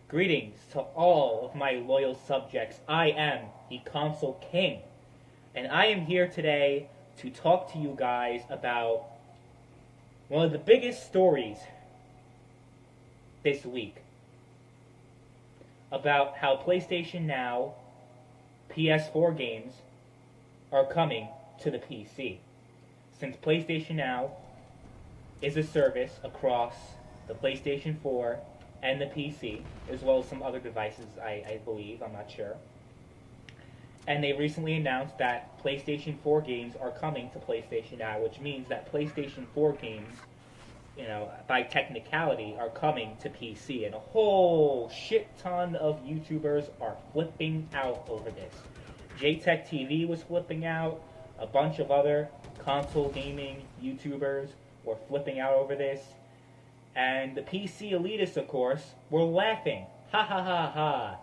Greetings to all of my loyal subjects. I am the Console King, and I am here today to talk to you guys about one of the biggest stories this week. About how PlayStation Now PS4 games are coming to the PC. Since PlayStation Now is a service across the PlayStation 4 and the PC, as well as some other devices, I believe, I'm not sure. And they recently announced that PlayStation 4 games are coming to PlayStation Now, which means that PlayStation 4 games, by technicality, are coming to PC. And a whole shit ton of YouTubers are flipping out over this. JTech TV was flipping out. A bunch of other console gaming YouTubers were flipping out over this. And the PC elitists, of course, were laughing. Ha ha ha ha.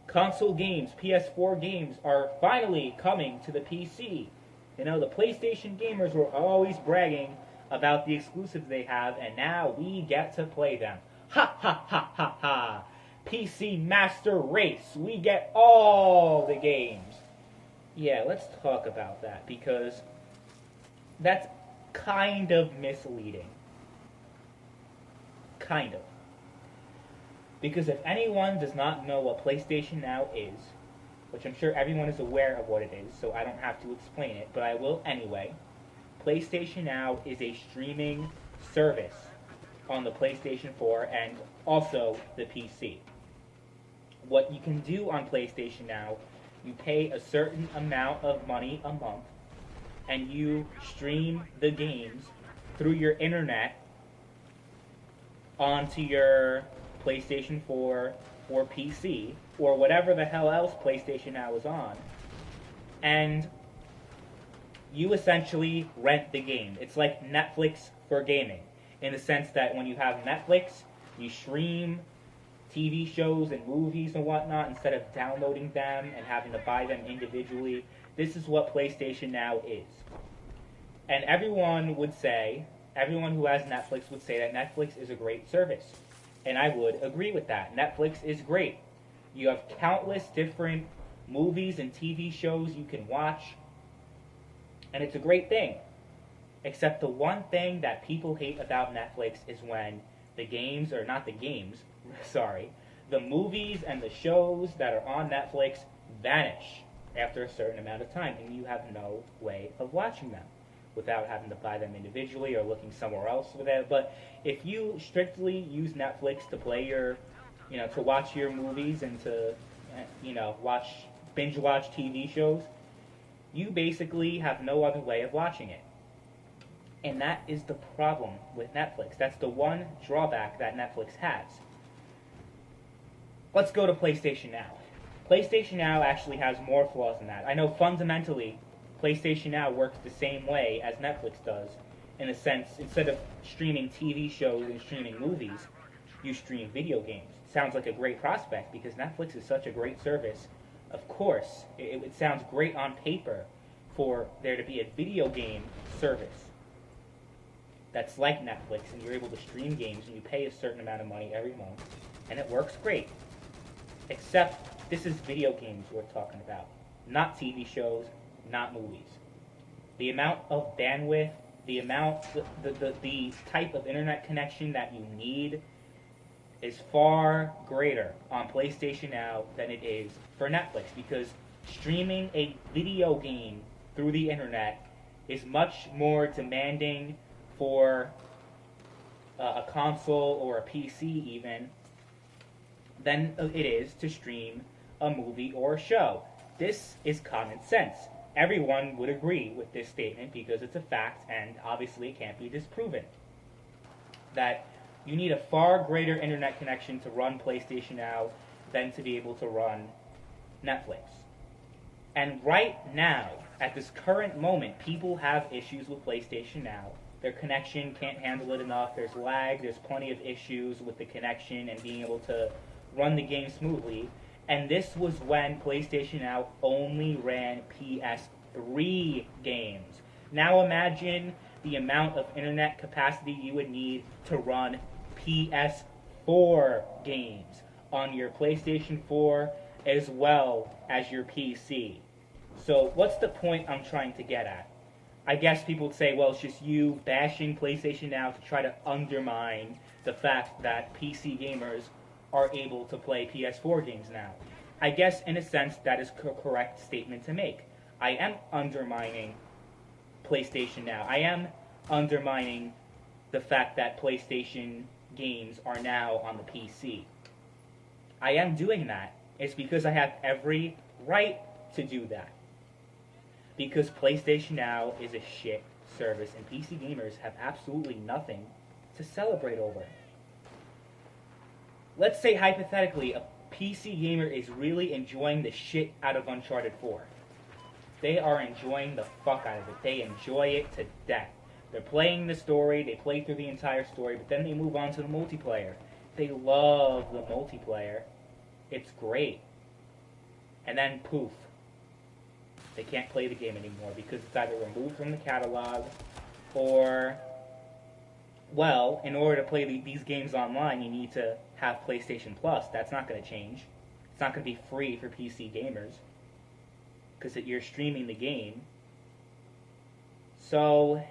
Console games, PS4 games, are finally coming to the PC. The PlayStation gamers were always bragging about the exclusives they have, and now we get to play them. Ha ha ha ha ha. PC Master Race. We get all the games. Yeah, let's talk about that, because that's kind of misleading. Kind of. Because if anyone does not know what PlayStation Now is, which I'm sure everyone is aware of what it is, so I don't have to explain it, but I will anyway. PlayStation Now is a streaming service on the PlayStation 4 and also the PC. What you can do on PlayStation Now, you pay a certain amount of money a month, and you stream the games through your internet onto your PlayStation 4 or PC, or whatever the hell else PlayStation Now is on, and you essentially rent the game. It's like Netflix for gaming, in the sense that when you have Netflix, you stream TV shows and movies and whatnot instead of downloading them and having to buy them individually. This is what PlayStation Now is. And everyone who has Netflix would say that Netflix is a great service. And I would agree with that. Netflix is great. You have countless different movies and TV shows you can watch. And it's a great thing. Except the one thing that people hate about Netflix is when the movies and the shows that are on Netflix vanish after a certain amount of time, and you have no way of watching them without having to buy them individually or looking somewhere else with it. But if you strictly use Netflix to play to watch your movies and to, binge watch TV shows, you basically have no other way of watching it. And that is the problem with Netflix. That's the one drawback that Netflix has. Let's go to PlayStation Now. PlayStation Now actually has more flaws than that. I know fundamentally, PlayStation Now works the same way as Netflix does, in a sense, instead of streaming TV shows and streaming movies, you stream video games. Sounds like a great prospect, because Netflix is such a great service. Of course, it sounds great on paper for there to be a video game service that's like Netflix, and you're able to stream games, and you pay a certain amount of money every month, and it works great. Except, this is video games we're talking about, not TV shows, not movies. The amount of bandwidth, the type of internet connection that you need is far greater on PlayStation Now than it is for Netflix, because streaming a video game through the internet is much more demanding for a console or a PC even than it is to stream a movie or a show. This is common sense. Everyone would agree with this statement because it's a fact, and obviously it can't be disproven. That you need a far greater internet connection to run PlayStation Now than to be able to run Netflix. And right now, at this current moment, people have issues with PlayStation Now. Their connection can't handle it enough. There's lag. There's plenty of issues with the connection and being able to run the game smoothly. And this was when PlayStation Now only ran PS3 games. Now imagine the amount of internet capacity you would need to run PS4 games. on your PlayStation 4 as well as your PC. So what's the point I'm trying to get at? I guess people would say, well, it's just you bashing PlayStation Now to try to undermine the fact that PC gamers are able to play PS4 games now. I guess, in a sense, that is a correct statement to make. I am undermining PlayStation Now. I am undermining the fact that PlayStation games are now on the PC. I am doing that. It's because I have every right to do that. Because PlayStation Now is a shit service, and PC gamers have absolutely nothing to celebrate over. Let's say, hypothetically, a PC gamer is really enjoying the shit out of Uncharted 4. They are enjoying the fuck out of it. They enjoy it to death. They're playing the story, they play through the entire story, but then they move on to the multiplayer. They love the multiplayer. It's great. And then, poof. They can't play the game anymore because it's either removed from the catalog or, well, in order to play these games online, you need to have PlayStation Plus. That's not going to change. It's not going to be free for PC gamers because you're streaming the game. So,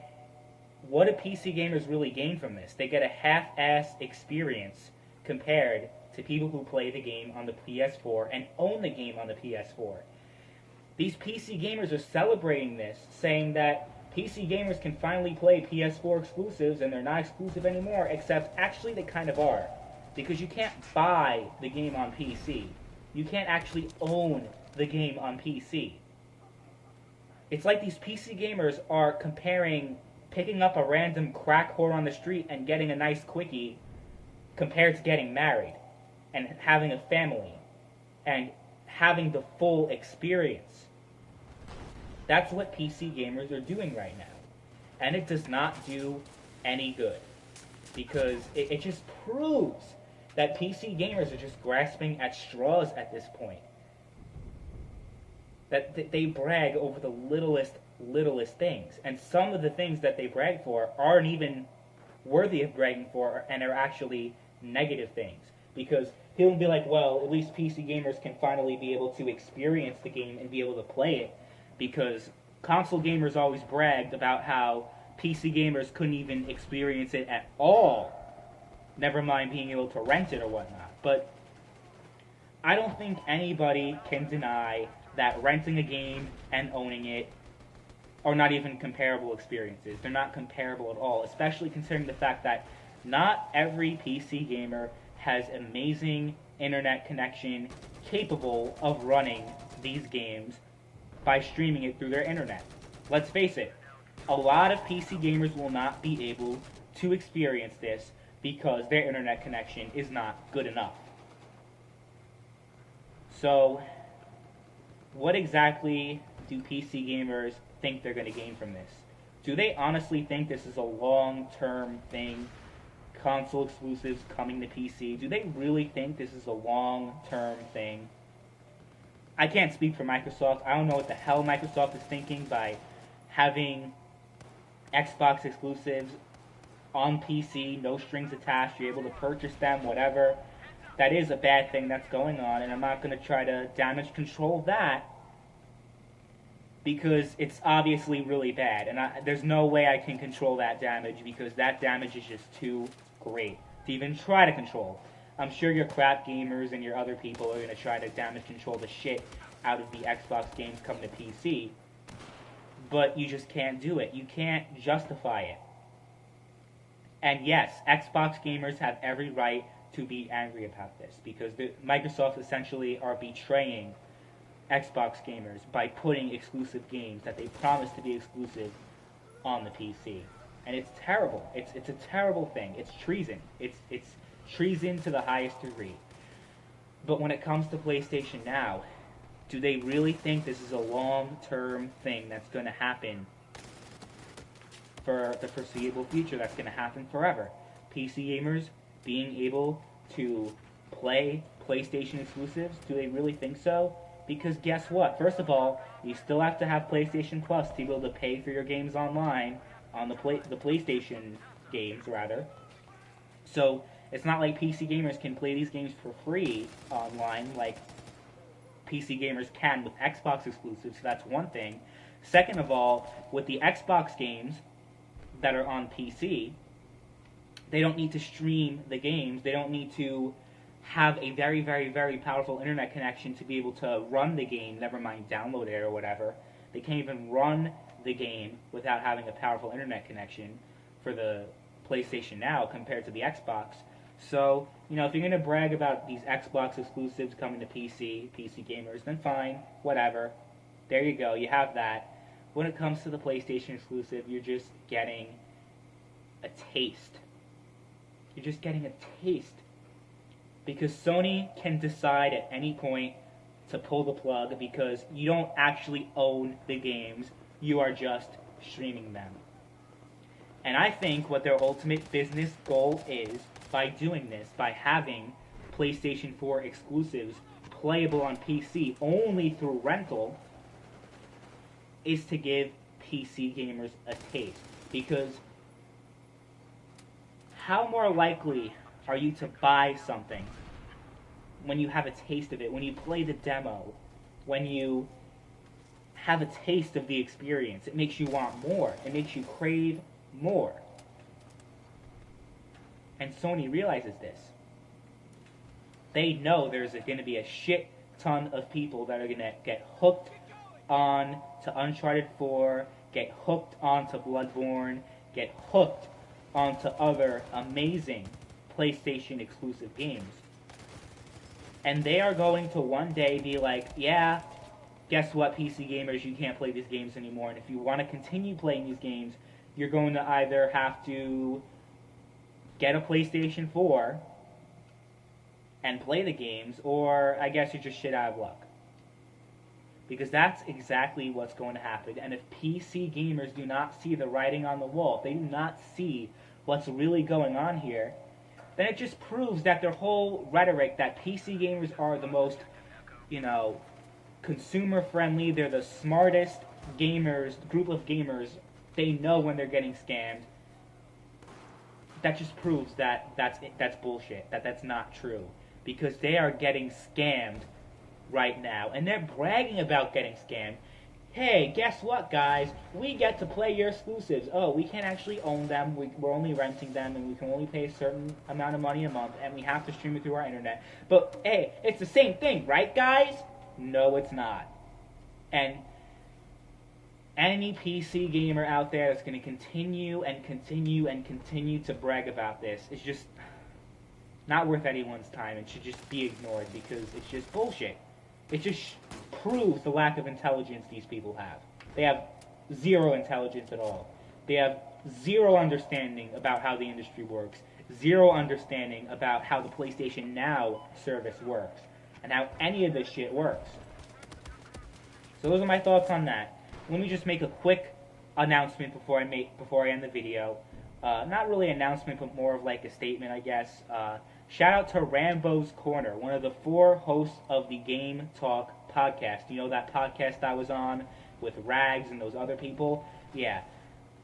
what do PC gamers really gain from this? They get a half-ass experience compared to people who play the game on the PS4 and own the game on the PS4. These PC gamers are celebrating this, saying that PC gamers can finally play PS4 exclusives and they're not exclusive anymore, except actually they kind of are. Because you can't buy the game on PC. You can't actually own the game on PC. It's like these PC gamers are comparing picking up a random crack whore on the street and getting a nice quickie compared to getting married and having a family and having the full experience. That's what PC gamers are doing right now. And it does not do any good. Because it just proves that PC gamers are just grasping at straws at this point. That they brag over the littlest things. And some of the things that they brag for aren't even worthy of bragging for and are actually negative things. Because he'll be like, well, at least PC gamers can finally be able to experience the game and be able to play it. Because console gamers always bragged about how PC gamers couldn't even experience it at all. Never mind being able to rent it or whatnot. But I don't think anybody can deny that renting a game and owning it are not even comparable experiences. They're not comparable at all, especially considering the fact that not every PC gamer has amazing internet connection capable of running these games by streaming it through their internet. Let's face it, a lot of PC gamers will not be able to experience this because their internet connection is not good enough. So, what exactly do PC gamers think they're going to gain from this? Do they honestly think this is a long-term thing? Console exclusives coming to PC? Do they really think this is a long-term thing? I can't speak for Microsoft. I don't know what the hell Microsoft is thinking by having Xbox exclusives on PC, no strings attached, you're able to purchase them, whatever. That is a bad thing that's going on, and I'm not going to try to damage control that because it's obviously really bad, and there's no way I can control that damage because that damage is just too great to even try to control. I'm sure your crap gamers and your other people are going to try to damage control the shit out of the Xbox games coming to PC, but you just can't do it. You can't justify it. And yes, Xbox gamers have every right to be angry about this because Microsoft essentially are betraying Xbox gamers by putting exclusive games that they promised to be exclusive on the PC. And it's terrible. It's a terrible thing. It's treason. It's treason to the highest degree. But when it comes to PlayStation Now, do they really think this is a long-term thing that's going to happen for the foreseeable future, that's going to happen forever? PC gamers being able to play PlayStation exclusives, do they really think so? Because guess what? First of all, you still have to have PlayStation Plus to be able to pay for your games online, on the PlayStation games, rather. So, It's not like PC gamers can play these games for free online like PC gamers can with Xbox exclusives, so that's one thing. Second of all, with the Xbox games that are on PC, they don't need to stream the games. They don't need to have a very, very, very powerful internet connection to be able to run the game, never mind download it or whatever. They can't even run the game without having a powerful internet connection for the PlayStation Now compared to the Xbox. So, if you're going to brag about these Xbox exclusives coming to PC gamers, then fine, whatever. There you go, you have that. When it comes to the PlayStation exclusive, you're just getting a taste. You're just getting a taste. Because Sony can decide at any point to pull the plug because you don't actually own the games, you are just streaming them. And I think what their ultimate business goal is, by doing this, by having PlayStation 4 exclusives playable on PC only through rental, is to give PC gamers a taste. Because how more likely are you to buy something when you have a taste of it, when you play the demo, when you have a taste of the experience? It makes you want more. It makes you crave more. And Sony realizes this. They know there's going to be a shit ton of people that are going to get hooked on to Uncharted 4, get hooked onto Bloodborne, get hooked onto other amazing PlayStation exclusive games. And they are going to one day be like, yeah, guess what, PC gamers, you can't play these games anymore. And if you want to continue playing these games, you're going to either have to get a PlayStation 4 and play the games, or I guess you're just shit out of luck. Because that's exactly what's going to happen. And if PC gamers do not see the writing on the wall, if they do not see what's really going on here, then it just proves that their whole rhetoric that PC gamers are the most, consumer-friendly, they're the smartest gamers, group of gamers, they know when they're getting scammed, that just proves that that's bullshit, that's not true. Because they are getting scammed right now, and they're bragging about getting scammed. Hey, guess what, guys? We get to play your exclusives. Oh, we can't actually own them. We're only renting them, and we can only pay a certain amount of money a month, and we have to stream it through our internet. But, hey, it's the same thing, right, guys? No, it's not. And any PC gamer out there that's going to continue and continue and continue to brag about this is just not worth anyone's time. It should just be ignored because it's just bullshit. It just proves the lack of intelligence these people have. They have zero intelligence at all. They have zero understanding about how the industry works, zero understanding about how the PlayStation Now service works, and how any of this shit works. So those are my thoughts on that. Let me just make a quick announcement before I end the video. Not really an announcement, but more of like a statement, I guess. Shout out to Rambo's Corner, one of the 4 hosts of the Game Talk podcast. You know that podcast I was on with Rags and those other people? Yeah.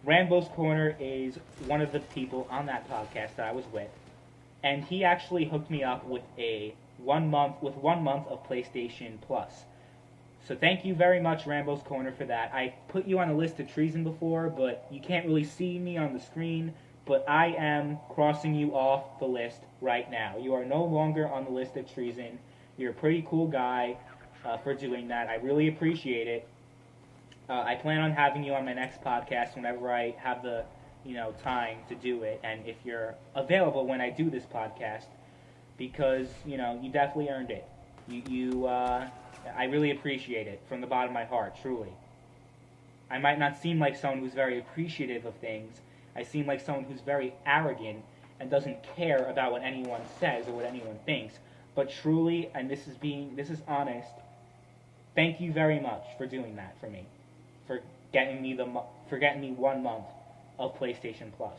Rambo's Corner is one of the people on that podcast that I was with. And he actually hooked me up with 1 month of PlayStation Plus. So thank you very much, Rambo's Corner, for that. I put you on a list of treason before, but you can't really see me on the screen. But I am crossing you off the list right now. You are no longer on the list of treason. You're a pretty cool guy for doing that. I really appreciate it. I plan on having you on my next podcast whenever I have the time to do it, and if you're available when I do this podcast, because you definitely earned it. I really appreciate it from the bottom of my heart, truly. I might not seem like someone who's very appreciative of things. I seem like someone who's very arrogant and doesn't care about what anyone says or what anyone thinks. But truly, and this is honest, thank you very much for doing that for me, for getting me 1 month of PlayStation Plus.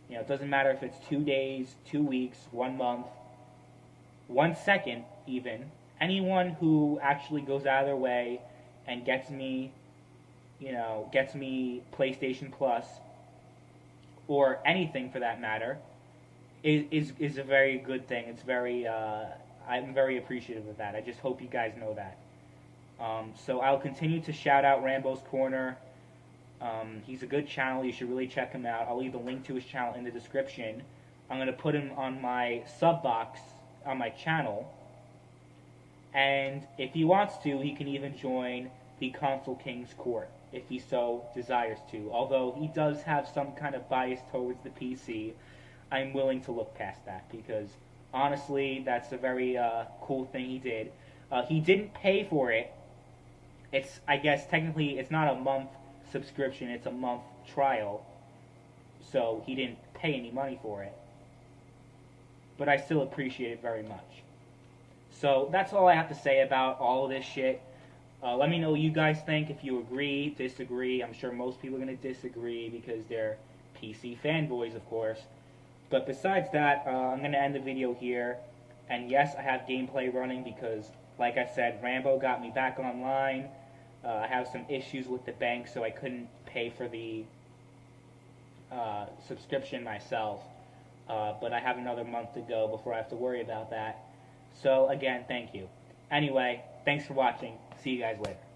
It doesn't matter if it's 2 days, 2 weeks, 1 month, 1 second even. Anyone who actually goes out of their way and gets me PlayStation Plus, or anything for that matter, is a very good thing. It's very I'm very appreciative of that. I just hope you guys know that. So I'll continue to shout out Rambo's Corner. He's a good channel. You should really check him out. I'll leave the link to his channel in the description. I'm going to put him on my sub box on my channel. And if he wants to, he can even join the Console King's Court if he so desires to. Although he does have some kind of bias towards the PC, I'm willing to look past that because honestly, that's a very cool thing he did. He didn't pay for it. I guess technically it's not a month subscription, it's a month trial. So he didn't pay any money for it. But I still appreciate it very much. So that's all I have to say about all of this shit. Let me know what you guys think, if you agree, disagree. I'm sure most people are going to disagree because they're PC fanboys, of course. But besides that, I'm going to end the video here. And yes, I have gameplay running because, like I said, Rambo got me back online. I have some issues with the bank, so I couldn't pay for the subscription myself. But I have another month to go before I have to worry about that. So, again, thank you. Anyway, thanks for watching. See you guys later.